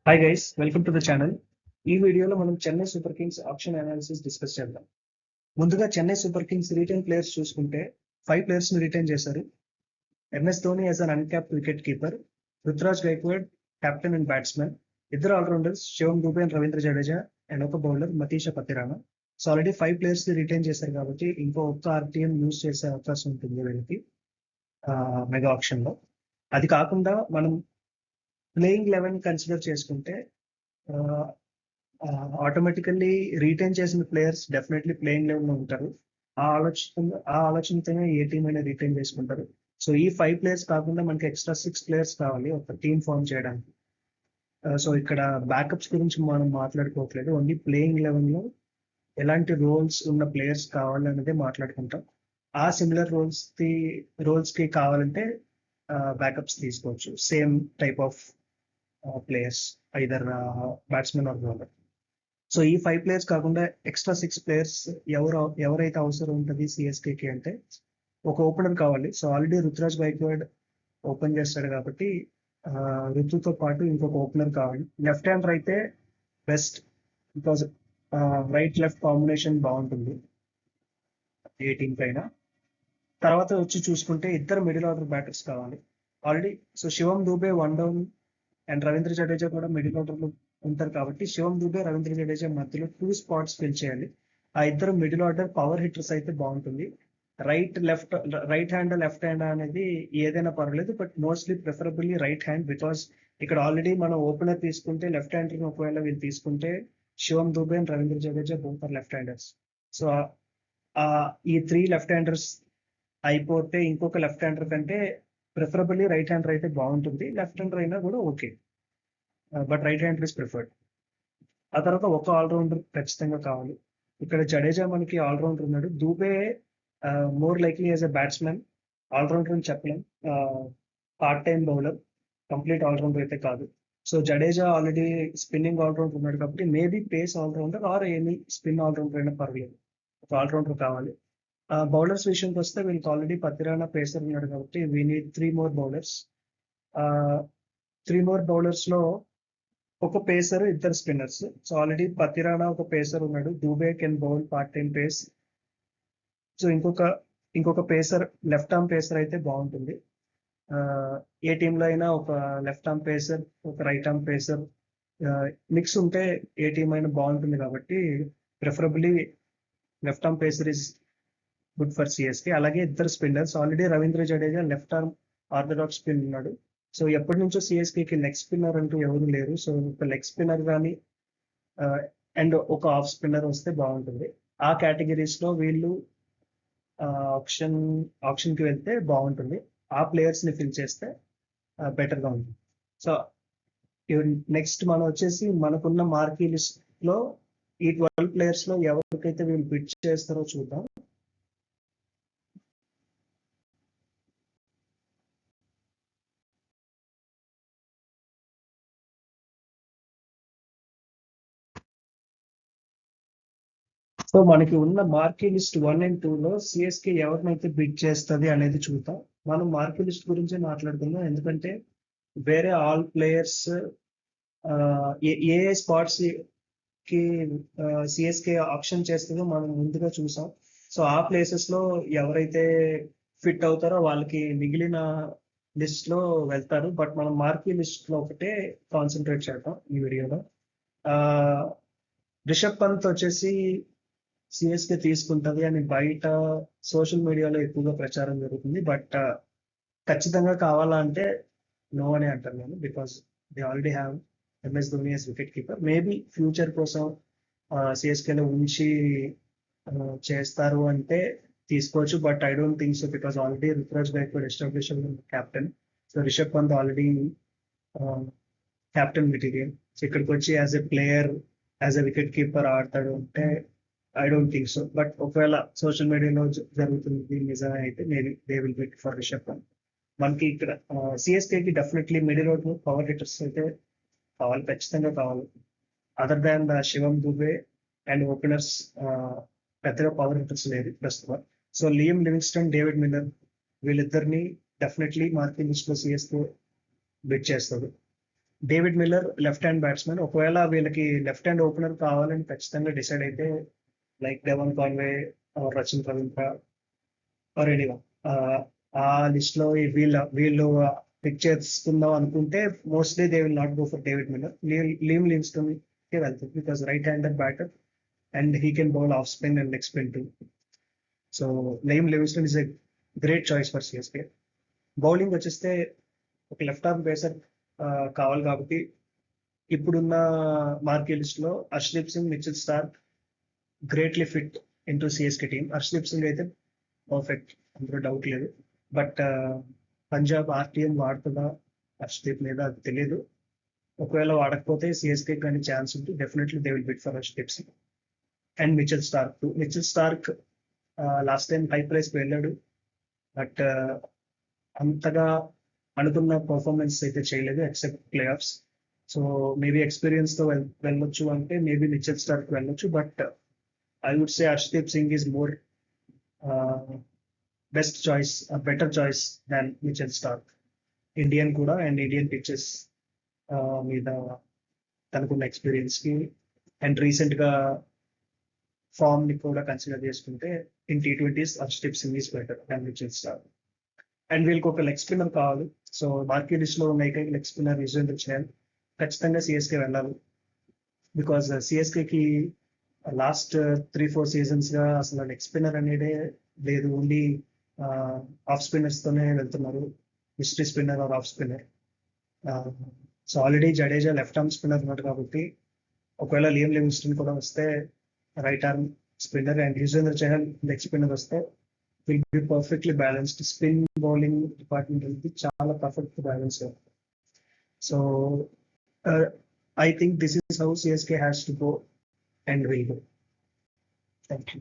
Hi guys, welcome to the channel. ఈ వీడియోలో మనం Chennai super kings auction analysis discuss చేద్దాం. ముందుగా Chennai super kings retain players చూసుకుంటే 5 ప్లేయర్స్ ని రిటైన్ చేశారు. MS Dhoni as an uncapped wicket keeper, Ruturaj Gaikwad captain and batsmen, ఇద్దరు allrounders Shivam Dube and Ravindra Jadeja and ఒక bowler Matheesha Pathirana. So already 5 players ని రిటైన్ చేశారు కాబట్టి ఇంకో ఒక్క ఆర్టీఎం యూజ్ చేసే అవకాశం ఉంటుంది వీళ్ళకి మెగా ఆప్షన్ లో. అది కాకుండా మనం ప్లేయింగ్ 11 కన్సిడర్ చేసుకుంటే ఆటోమేటికల్లీ రిటైన్ చేసిన ప్లేయర్స్ డెఫినెట్లీ ప్లేయింగ్ లెవెల్ లో ఉంటారు. ఆ ఆలోచనతోనే ఏ టీం అయినా రిటైన్ చేసుకుంటారు. సో ఈ 5 ప్లేయర్స్ కాకుండా మనకి ఎక్స్ట్రా 6 ప్లేయర్స్ కావాలి ఒక టీమ్ ఫామ్ చేయడానికి. సో ఇక్కడ బ్యాకప్స్ గురించి మనం మాట్లాడుకోవట్లేదు, ఓన్లీ ప్లేయింగ్ లెవెల్ లో ఎలాంటి రోల్స్ ఉన్న ప్లేయర్స్ కావాలనేదే మాట్లాడుకుంటాం. ఆ సిమిలర్ రోల్స్ కి కావాలంటే బ్యాకప్స్ తీసుకోవచ్చు, same type of players, either batsmen or bowler. So ఈ 5 ప్లేయర్స్ కాకుండా ఎక్స్ట్రా 6 ప్లేయర్స్ ఎవరైతే అవసరం ఉంటుంది సిఎస్కేకి అంటే ఒక ఓపెనర్ కావాలి. So already Ruturaj Gaikwad open చేస్తాడు కాబట్టి రుతుతో పాటు ఇంకొక ఓపెనర్ కావాలి. లెఫ్ట్ హ్యాండర్ అయితే best, because right left combination బాగుంటుంది ఏ టీం పైన. తర్వాత వచ్చి చూసుకుంటే ఇద్దరు మిడిల్ ఆర్డర్ బ్యాటర్స్ కావాలి already. So Shivam Dube one down and Ravindra Jadeja కూడా మిడిల్ ఆర్డర్ లో ఉంటారు కాబట్టి శివం దూబే రవీంద్ర జడేజా మధ్యలో 2 స్పాట్స్ ఫిల్ చేయాలి. ఆ ఇద్దరు మిడిల్ ఆర్డర్ పవర్ హిట్టర్స్ అయితే బాగుంటుంది. రైట్ హ్యాండ్ లెఫ్ట్ హ్యాండ్ అనేది ఏదైనా పర్వాలేదు, but mostly preferably right hand, because ఇక్కడ ఆల్రెడీ మనం ఓపెనర్ తీసుకుంటే లెఫ్ట్ హ్యాండర్ ఒకవేళ వీళ్ళు తీసుకుంటే Shivam Dube and Ravindra Jadeja both are left handers. So ఈ 3 లెఫ్ట్ హ్యాండర్స్ అయిపోతే ఇంకొక లెఫ్ట్ హ్యాండర్ కంటే ప్రిఫరబుల్లీ రైట్ హ్యాండర్ అయితే బాగుంటుంది. లెఫ్ట్ హ్యాండర్ అయినా కూడా okay, but right hander is preferred. ఆ తర్వాత ఒక ఆల్రౌండర్ ఖచ్చితంగా కావాలి. ఇక్కడ జడేజా మనకి ఆల్రౌండర్ ఉన్నాడు, Dube more likely as a batsmen. Allrounder అని చెప్పలేం, part time bowler, complete allrounder అయితే కాదు. So Jadeja already spinning allrounder ఉన్నాడు కాబట్టి maybe pace allrounder or any spin allrounder అయినా పర్లేదు, ఒక ఆల్రౌండర్ కావాలి. బౌలర్స్ విషయానికి వస్తే వీళ్ళకి ఆల్రెడీ పతిరానా పేసర్ ఉన్నాడు కాబట్టి we need 3 more bowlers. 3 more bowlers లో ఒక పేసర్, ఇద్దరు స్పిన్నర్స్. సో ఆల్రెడీ పతిరానా ఒక పేసర్ ఉన్నాడు, Dube can bowl part time pace. So ఇంకొక పేసర్, లెఫ్ట్ ఆర్మ్ పేసర్ అయితే బాగుంటుంది. ఏ టీంలో అయినా ఒక లెఫ్ట్ ఆర్మ్ పేసర్, ఒక రైట్ ఆర్మ్ పేసర్ మిక్స్ ఉంటే ఏ టీం అయినా బాగుంటుంది కాబట్టి preferably left arm pacer is good for CSK. అలాగే ఇద్దరు spinners, already Ravindra Jadeja left arm orthodox spin ఉన్నాడు. సో ఎప్పటి నుంచో సిఎస్కేకి లెగ్ స్పిన్నర్ అంటూ ఎవరు లేరు. సో ఒక లెగ్ స్పిన్నర్ కానీ అండ్ ఒక ఆఫ్ స్పిన్నర్ వస్తే బాగుంటుంది. ఆ కేటగిరీస్ లో వీళ్ళు ఆప్షన్ కి వెళ్తే బాగుంటుంది. ఆ ప్లేయర్స్ ని ఫిల్ చేస్తే బెటర్ గా ఉంటుంది. సో నెక్స్ట్ మనం వచ్చేసి మనకున్న మార్కీ లిస్ట్ లో ఈ 12 ప్లేయర్స్ లో ఎవరికైతే వీళ్ళు బిడ్ చేస్తారో చూద్దాం. సో మనకి ఉన్న మార్కీ లిస్ట్ 1 and 2 లో సిఎస్కే ఎవరినైతే బిడ్ చేస్తుంది అనేది చూద్దాం. మనం మార్కీ లిస్ట్ గురించే మాట్లాడుకుందాం, ఎందుకంటే వేరే ఆల్ ప్లేయర్స్ ఏ స్పాట్స్ కి సిఎస్కే ఆప్షన్ చేస్తుందో మనం ముందుగా చూసాం. సో ఆ ప్లేసెస్ లో ఎవరైతే ఫిట్ అవుతారో వాళ్ళకి మిగిలిన లిస్ట్ లో వెళ్తారు. బట్ మనం మార్కీ లిస్ట్ లో ఒకటే కాన్సన్ట్రేట్ చేద్దాం ఈ వీడియోలో. రిషబ్ పంత్ వచ్చేసి సిఎస్కే తీసుకుంటది అని బయట సోషల్ మీడియాలో ఎక్కువగా ప్రచారం జరుగుతుంది, బట్ ఖచ్చితంగా కావాలా అంటే నో అని అంటాను నేను, because they already have MS Dhoni as wicket keeper. Maybe future కోసం సిఎస్కేలో ఉంచి చేస్తారు అంటే తీసుకోవచ్చు, but I don't think so, because already Ruturaj Gaikwad establish captain. So Rishabh Pant already captain material. So ఇక్కడికి వచ్చి as a player, as a wicket keeper ఆడతాడు అంటే I don't think so. But ఒకవేళ సోషల్ మీడియాలో జరుగుతుంది నిజమే అయితే maybe they will bid for Rishabh Pant. మనకి ఇక్కడ సిఎస్కేకి definitely middle order power hitters అయితే కావాలి, ఖచ్చితంగా కావాలి. Other than Shivam Dube and openers పెద్దగా పవర్ హిట్టర్స్ లేదు ప్రస్తుతం. So Liam Livingstone, David Miller వీళ్ళిద్దరిని డెఫినెట్లీ మార్కీ లిస్ట్ లో సిఎస్కే బిట్ చేస్తారు. David Miller left hand batsmen. ఒకవేళ వీళ్ళకి లెఫ్ట్ హ్యాండ్ ఓపెనర్ కావాలని ఖచ్చితంగా డిసైడ్ అయితే like Devon Conway or Rachin Ravindra or anyone, ఆ లిస్ట్ లో వీళ్ళు పిక్ చేసుకుందాం అనుకుంటే mostly they will not go for David Miller. Liam Livingstone కి వెళ్తుంది because right handed batter and he can bowl off spin and leg spin too. So Liam Livingstone is a great choice for CSK. Bowling వచ్చేస్తే ఒక left arm pacer కావాలి కాబట్టి ఇప్పుడున్న marquee list లో Harshdeep Singh, Mitchell Starc greatly fit into CSK team. Harshdeep Singh అయితే perfect, అందులో doubt లేదు. But Punjab RTM వాడుతుందా Harshdeep మీద అది తెలియదు. ఒకవేళ వాడకపోతే సిఎస్కే కానీ ఛాన్స్ ఉంటే definitely they will bid for Harshdeep Singh and Mitchell Starc. Mitchell Starc last time high price వెళ్ళాడు, బట్ అంతగా అనుకున్న పర్ఫార్మెన్స్ అయితే చేయలేదు except play offs. So maybe experience తో వెళ్ళొచ్చు అంటే మేబీ మిచెల్ స్టార్క్ వెళ్ళొచ్చు. But I would say Harshdeep Singh is more best choice, better choice than Mitchell Starc. Indian కూడా అండ్ ఇండియన్ పిచెస్ మీద తనకున్న ఎక్స్పీరియన్స్ కి అండ్ రీసెంట్ గా ఫామ్ ని కూడా కన్సిడర్ చేసుకుంటే in T20s Harshdeep Singh is better than Mitchell Stark. And వీళ్ళకి ఒక లెగ్ స్పిన్నర్ కావాలి. సో మార్కీ లిస్ట్ లో ఉన్న ఏకైక లెగ్ స్పిన్నర్ యుజ్వేంద్ర చహల్. ఖచ్చితంగా సిఎస్కే వెళ్ళాలి బికాస్ సిఎస్కేకి లాస్ట్ 3-4 సీజన్స్ గా అసలు లెగ్ స్పిన్నర్ అనేదే లేదు, ఓన్లీ ఆఫ్ స్పిన్నర్స్ తోనే వెళ్తున్నారు, mystery spinner or off spinner. So already Jadeja left arm spinner ఉన్నారు కాబట్టి ఒకవేళ లియం లివింగ్స్టన్ కూడా వస్తే right arm spinner and Yuzvendra Chahal leg spinner వస్తే will be perfectly balanced. Spin bowling department అనేది చాలా perfect balance. So I think this is how CSK has to go and will go. Thank you.